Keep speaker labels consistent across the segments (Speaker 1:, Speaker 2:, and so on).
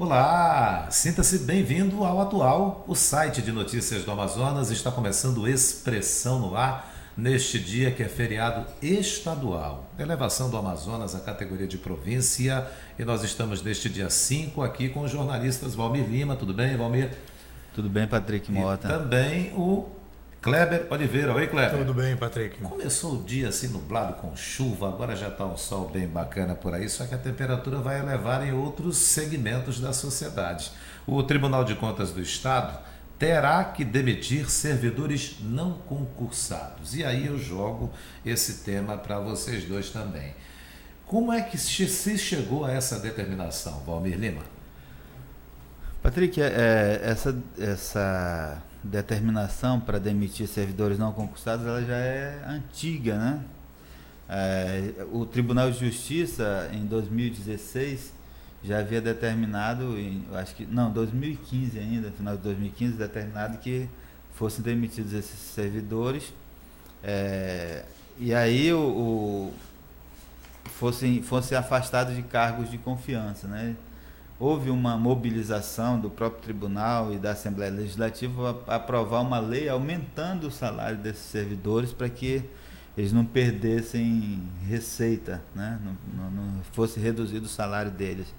Speaker 1: Olá, sinta-se bem-vindo ao Atual, o site de notícias do Amazonas. Está começando Expressão no Ar, neste dia que é feriado estadual. Elevação do Amazonas à categoria de província. E nós estamos neste dia 5 aqui com os jornalistas Valmir Lima. Tudo bem, Valmir?
Speaker 2: Tudo bem, Patrick Mota?
Speaker 1: E também o Kleber Oliveira. Oi, Kleber.
Speaker 3: Tudo bem, Patrick.
Speaker 1: Começou o dia assim nublado com chuva, agora já está um sol bem bacana por aí, só que a temperatura vai elevar em outros segmentos da sociedade. O Tribunal de Contas do Estado terá que demitir servidores não concursados. E aí eu jogo esse tema para vocês dois também. Como é que se chegou a essa determinação, Valmir Lima?
Speaker 2: Patrick, essa determinação para demitir servidores não concursados, ela já é antiga, né? O Tribunal de Justiça, em 2016, já havia determinado, 2015 ainda, final de 2015, determinado que fossem demitidos esses servidores, e aí fossem afastados de cargos de confiança, né? Houve uma mobilização do próprio tribunal e da Assembleia Legislativa para aprovar uma lei aumentando o salário desses servidores para que eles não perdessem receita, né? Não fosse reduzido o salário deles.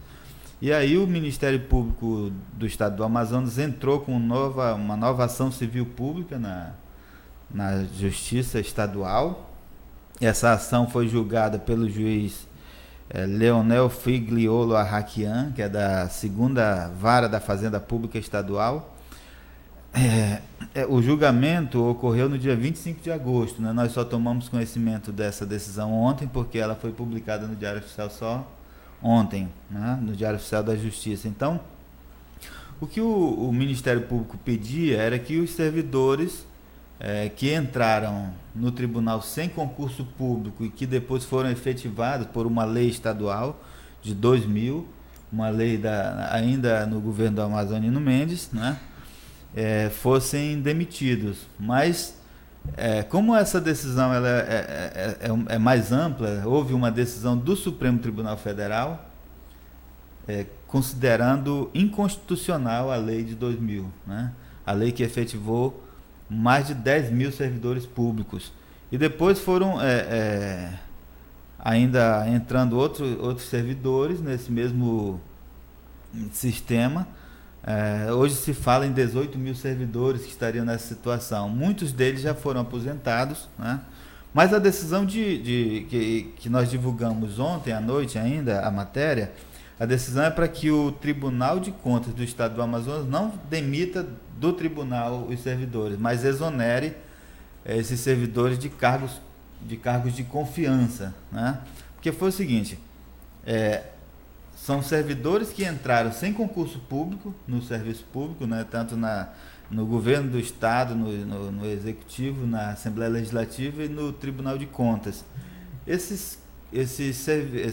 Speaker 2: E aí o Ministério Público do Estado do Amazonas entrou com uma nova ação civil pública na Justiça Estadual. Essa ação foi julgada pelo juiz Leonel Figliolo Arraquian, que é da segunda vara da Fazenda Pública Estadual. O julgamento ocorreu no dia 25 de agosto, né? Nós só tomamos conhecimento dessa decisão ontem, porque ela foi publicada no Diário Oficial só ontem, né? No Diário Oficial da Justiça. Então, o que o Ministério Público pedia era que os servidores que entraram no tribunal sem concurso público e que depois foram efetivados por uma lei estadual de 2000, uma lei ainda no governo do Amazonino Mendes, né, fossem demitidos. Mas, como essa decisão ela é mais ampla, houve uma decisão do Supremo Tribunal Federal considerando inconstitucional a lei de 2000, né, a lei que efetivou mais de 10 mil servidores públicos. E depois foram ainda entrando outros servidores nesse mesmo sistema. Hoje se fala em 18 mil servidores que estariam nessa situação. Muitos deles já foram aposentados, né? Mas a decisão que nós divulgamos ontem à noite ainda, a matéria, a decisão é para que o Tribunal de Contas do Estado do Amazonas não demita do tribunal os servidores, mas exonere esses servidores de cargos de confiança, né? Porque foi o seguinte, são servidores que entraram sem concurso público no serviço público, né? Tanto no governo do Estado, no Executivo, na Assembleia Legislativa e no Tribunal de Contas. Esses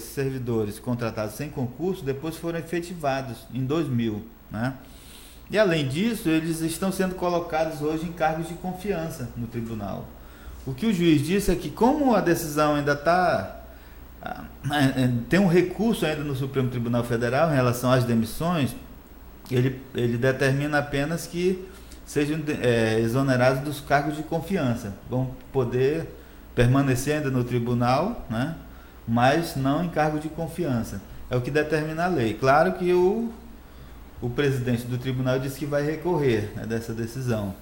Speaker 2: servidores contratados sem concurso depois foram efetivados em 2000, né? E além disso, eles estão sendo colocados hoje em cargos de confiança no tribunal. O que o juiz disse é que, como a decisão ainda tem um recurso ainda no Supremo Tribunal Federal em relação às demissões, ele determina apenas que sejam exonerados dos cargos de confiança. Vão poder permanecer ainda no tribunal, né? Mas não em cargo de confiança. É o que determina a lei. Claro que o presidente do tribunal disse que vai recorrer, né, dessa decisão.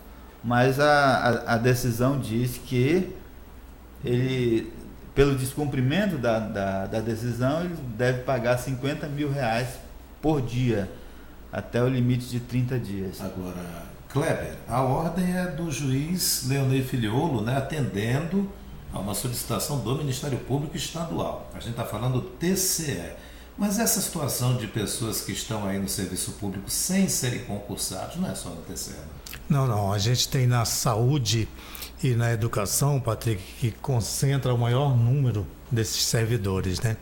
Speaker 2: Mas a decisão diz que ele, pelo descumprimento da decisão, ele deve pagar R$50 mil por dia, até o limite de 30 dias.
Speaker 1: Agora, Kleber, a ordem é do juiz Leonel Figliolo, né, atendendo a uma solicitação do Ministério Público Estadual. A gente está falando do TCE. Mas essa situação de pessoas que estão aí no serviço público sem serem concursados, não é só no TCE,
Speaker 3: Não. A gente tem na saúde e na educação, Patrick, que concentra o maior número desses servidores, né?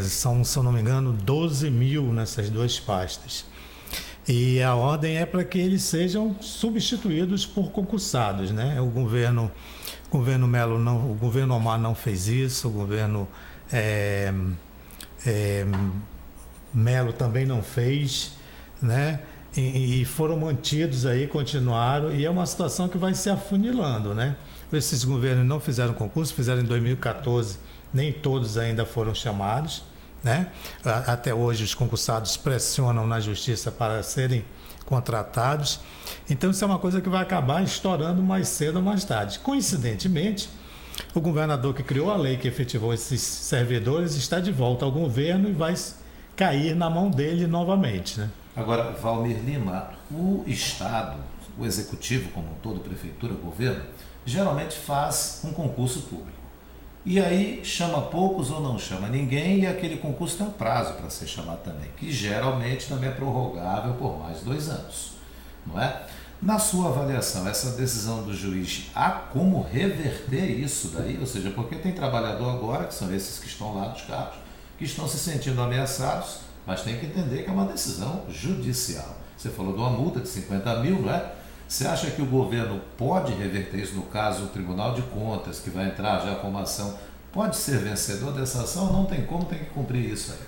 Speaker 3: São, se eu não me engano, 12 mil nessas duas pastas. E a ordem é para que eles sejam substituídos por concursados, né? O governo Melo o governo Omar não fez isso, o governo Melo também não fez, né? E foram mantidos aí, continuaram, e é uma situação que vai se afunilando, né? Esses governos não fizeram concurso, fizeram em 2014, nem todos ainda foram chamados, né? Até hoje os concursados pressionam na justiça para serem contratados. Então isso é uma coisa que vai acabar estourando mais cedo ou mais tarde. Coincidentemente, o governador que criou a lei que efetivou esses servidores está de volta ao governo e vai cair na mão dele novamente, né?
Speaker 1: Agora, Valmir Lima, o Estado, o Executivo como um todo, Prefeitura, Governo, geralmente faz um concurso público. E aí chama poucos ou não chama ninguém, e aquele concurso tem um prazo para ser chamado também, que geralmente também é prorrogável por mais 2 anos, não é? Na sua avaliação, essa decisão do juiz, há como reverter isso daí? Ou seja, porque tem trabalhador agora, que são esses que estão lá nos cargos, que estão se sentindo ameaçados, mas tem que entender que é uma decisão judicial. Você falou de uma multa de 50 mil, não é? Você acha que o governo pode reverter isso? No caso, o Tribunal de Contas, que vai entrar já com uma ação, pode ser vencedor dessa ação? Não tem como, tem que cumprir isso aí.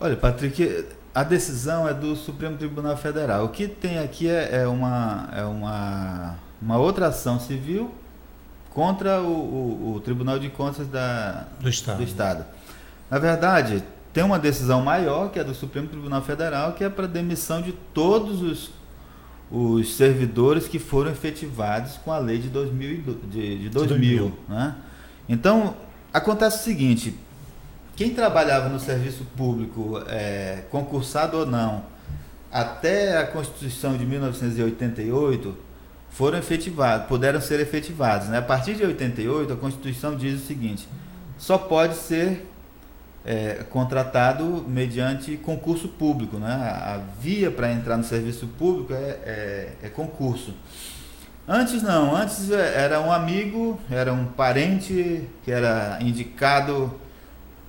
Speaker 2: Olha, Patrick, a decisão é do Supremo Tribunal Federal. O que tem aqui é uma outra ação civil contra o Tribunal de Contas do Estado. Na verdade, tem uma decisão maior, que é do Supremo Tribunal Federal, que é para demissão de todos os servidores que foram efetivados com a lei de 2000. Né? Então, acontece o seguinte: quem trabalhava no serviço público, concursado ou não, até a Constituição de 1988, foram efetivados, puderam ser efetivados. Né? A partir de 88, a Constituição diz o seguinte: só pode ser contratado mediante concurso público, né? A via para entrar no serviço público é concurso. Antes não, antes era um amigo, era um parente que era indicado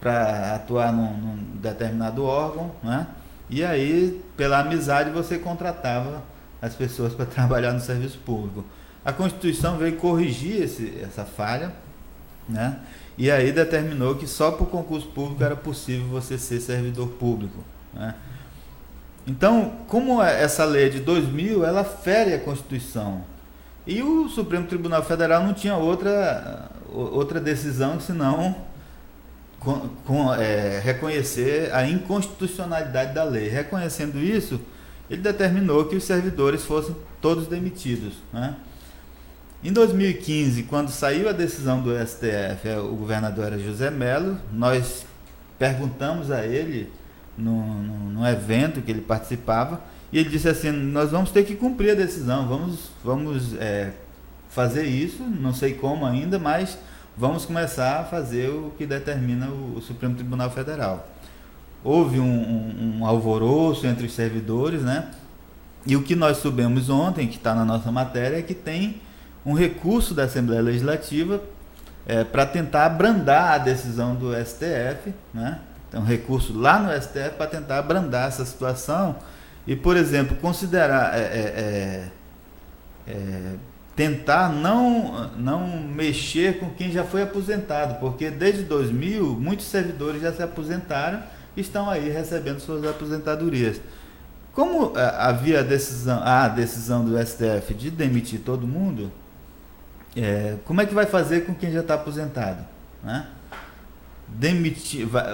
Speaker 2: para atuar num determinado órgão, né? E aí, pela amizade, você contratava as pessoas para trabalhar no serviço público. A Constituição veio corrigir essa falha, né? E aí determinou que só por concurso público era possível você ser servidor público, né? Então, como essa lei é de 2000, ela fere a Constituição. E o Supremo Tribunal Federal não tinha outra decisão senão reconhecer a inconstitucionalidade da lei. Reconhecendo isso, ele determinou que os servidores fossem todos demitidos, né? Em 2015, quando saiu a decisão do STF, o governador era José Melo, nós perguntamos a ele, num evento que ele participava, e ele disse assim: nós vamos ter que cumprir a decisão, vamos fazer isso, não sei como ainda, mas vamos começar a fazer o que determina o Supremo Tribunal Federal. Houve um alvoroço entre os servidores, né? E o que nós soubemos ontem, que está na nossa matéria, é que tem um recurso da Assembleia Legislativa para tentar abrandar a decisão do STF, né? Tem um recurso lá no STF para tentar abrandar essa situação e, por exemplo, considerar, tentar não mexer com quem já foi aposentado, porque desde 2000 muitos servidores já se aposentaram e estão aí recebendo suas aposentadorias. Como havia a decisão do STF de demitir todo mundo, como é que vai fazer com quem já está aposentado, né?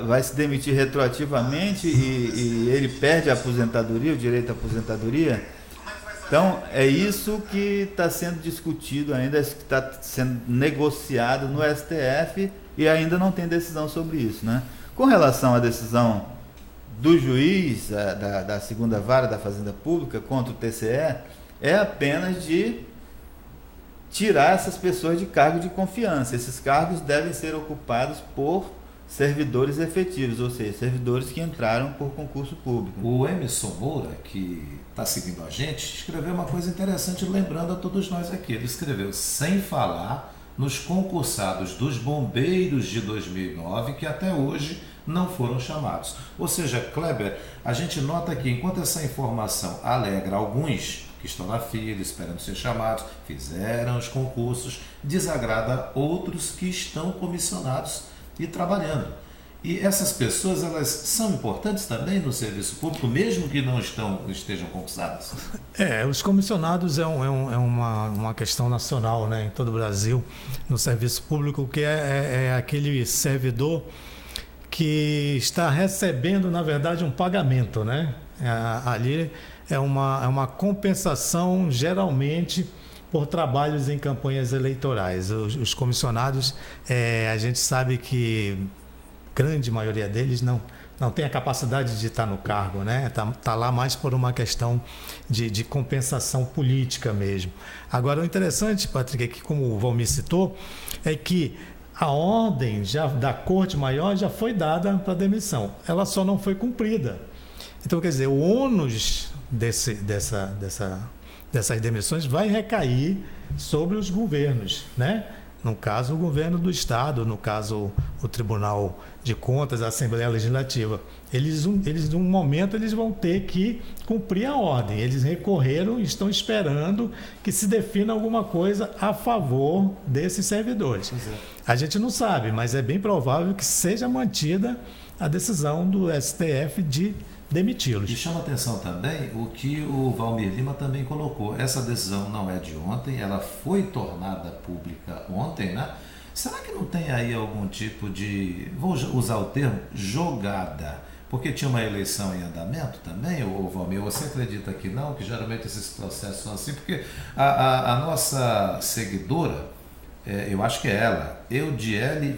Speaker 2: Vai se demitir retroativamente e ele perde a aposentadoria, o direito à aposentadoria? Então, é isso que está sendo discutido ainda, que está sendo negociado no STF e ainda não tem decisão sobre isso, né? Com relação à decisão do juiz da segunda vara da Fazenda Pública contra o TCE, é apenas de tirar essas pessoas de cargo de confiança. Esses cargos devem ser ocupados por servidores efetivos, ou seja, servidores que entraram por concurso público.
Speaker 1: O Emerson Moura, que está seguindo a gente, escreveu uma coisa interessante, lembrando a todos nós aqui. Ele escreveu: sem falar nos concursados dos bombeiros de 2009, que até hoje não foram chamados. Ou seja, Kleber, a gente nota que enquanto essa informação alegra alguns que estão na fila, esperando ser chamados, fizeram os concursos, desagrada outros que estão comissionados e trabalhando. E essas pessoas, elas são importantes também no serviço público, mesmo que não estejam concursadas?
Speaker 3: Os comissionados é uma questão nacional, né, em todo o Brasil, no serviço público, que é aquele servidor que está recebendo, na verdade, um pagamento, né? Ali é uma compensação, geralmente, por trabalhos em campanhas eleitorais. Os comissionados, a gente sabe que grande maioria deles não tem a capacidade de estar no cargo, né? Tá lá mais por uma questão de compensação política mesmo. Agora, o interessante, Patrick, é que, como o Valmir citou, é que a ordem da Corte Maior já foi dada para demissão. Ela só não foi cumprida. Então, quer dizer, o ônus dessas demissões vai recair sobre os governos, né? No caso, o governo do Estado, no caso, o Tribunal de Contas, a Assembleia Legislativa. Eles, num momento, eles vão ter que cumprir a ordem. Eles recorreram e estão esperando que se defina alguma coisa a favor desses servidores. A gente não sabe, mas é bem provável que seja mantida a decisão do STF de demiti-los.
Speaker 1: E chama atenção também o que o Valmir Lima também colocou. Essa decisão não é de ontem, ela foi tornada pública ontem, né? Será que não tem aí algum tipo de, vou usar o termo, jogada? Porque tinha uma eleição em andamento também, ou Valmir, você acredita que não? Que geralmente esses processos são assim? Porque a nossa seguidora, eu acho que é ela, Eudiele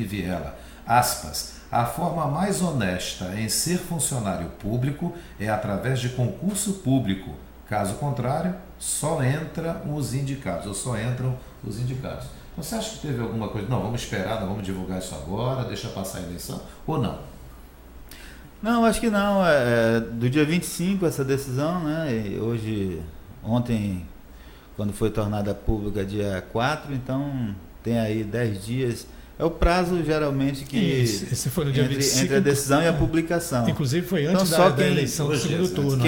Speaker 1: Viela, aspas, a forma mais honesta em ser funcionário público é através de concurso público. Caso contrário, só entram os indicados. Então, você acha que teve alguma coisa? Não, vamos esperar, não vamos divulgar isso agora, deixa passar a eleição, ou não?
Speaker 2: Não, acho que não. Do dia 25 essa decisão, né? Ontem, quando foi tornada pública, dia 4, então tem aí 10 dias. É o prazo, geralmente, que
Speaker 3: esse foi no dia 25,
Speaker 2: entre a decisão e a publicação.
Speaker 3: Inclusive foi antes da eleição do segundo turno.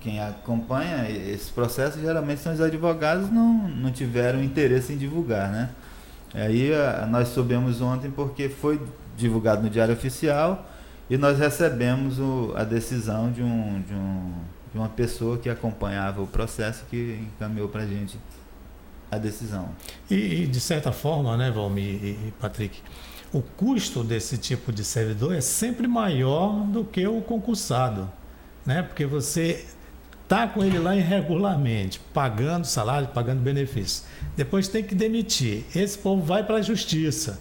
Speaker 2: Quem acompanha esse processo, geralmente são os advogados, não tiveram interesse em divulgar, né? Aí nós soubemos ontem porque foi divulgado no Diário Oficial e nós recebemos a decisão de uma pessoa que acompanhava o processo, que encaminhou para a gente a decisão.
Speaker 3: E de certa forma, né, Valmir e Patrick, o custo desse tipo de servidor é sempre maior do que o concursado, né? Porque você está com ele lá irregularmente, pagando salário, pagando benefícios. Depois tem que demitir. Esse povo vai para a justiça,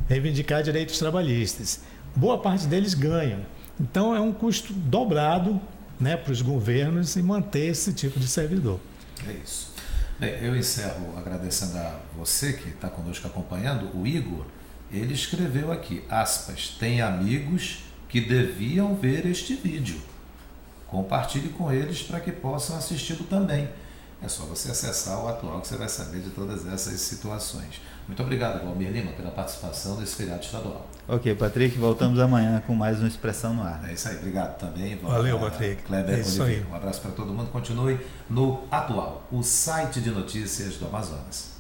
Speaker 3: reivindicar direitos trabalhistas. Boa parte deles ganham. Então é um custo dobrado, né, para os governos em manter esse tipo de servidor.
Speaker 1: É isso. Bem, eu encerro agradecendo a você que está conosco acompanhando. O Igor, ele escreveu aqui, aspas, tem amigos que deviam ver este vídeo. Compartilhe com eles para que possam assisti-lo também. É só você acessar o Atual que você vai saber de todas essas situações. Muito obrigado, Valmir Lima, pela participação nesse feriado estadual.
Speaker 2: Ok, Patrick, voltamos amanhã com mais uma Expressão no Ar.
Speaker 1: É isso aí, obrigado também.
Speaker 3: Valeu, Patrick.
Speaker 1: Kleber Oliveira. Um abraço para todo mundo. Continue no Atual, o site de notícias do Amazonas.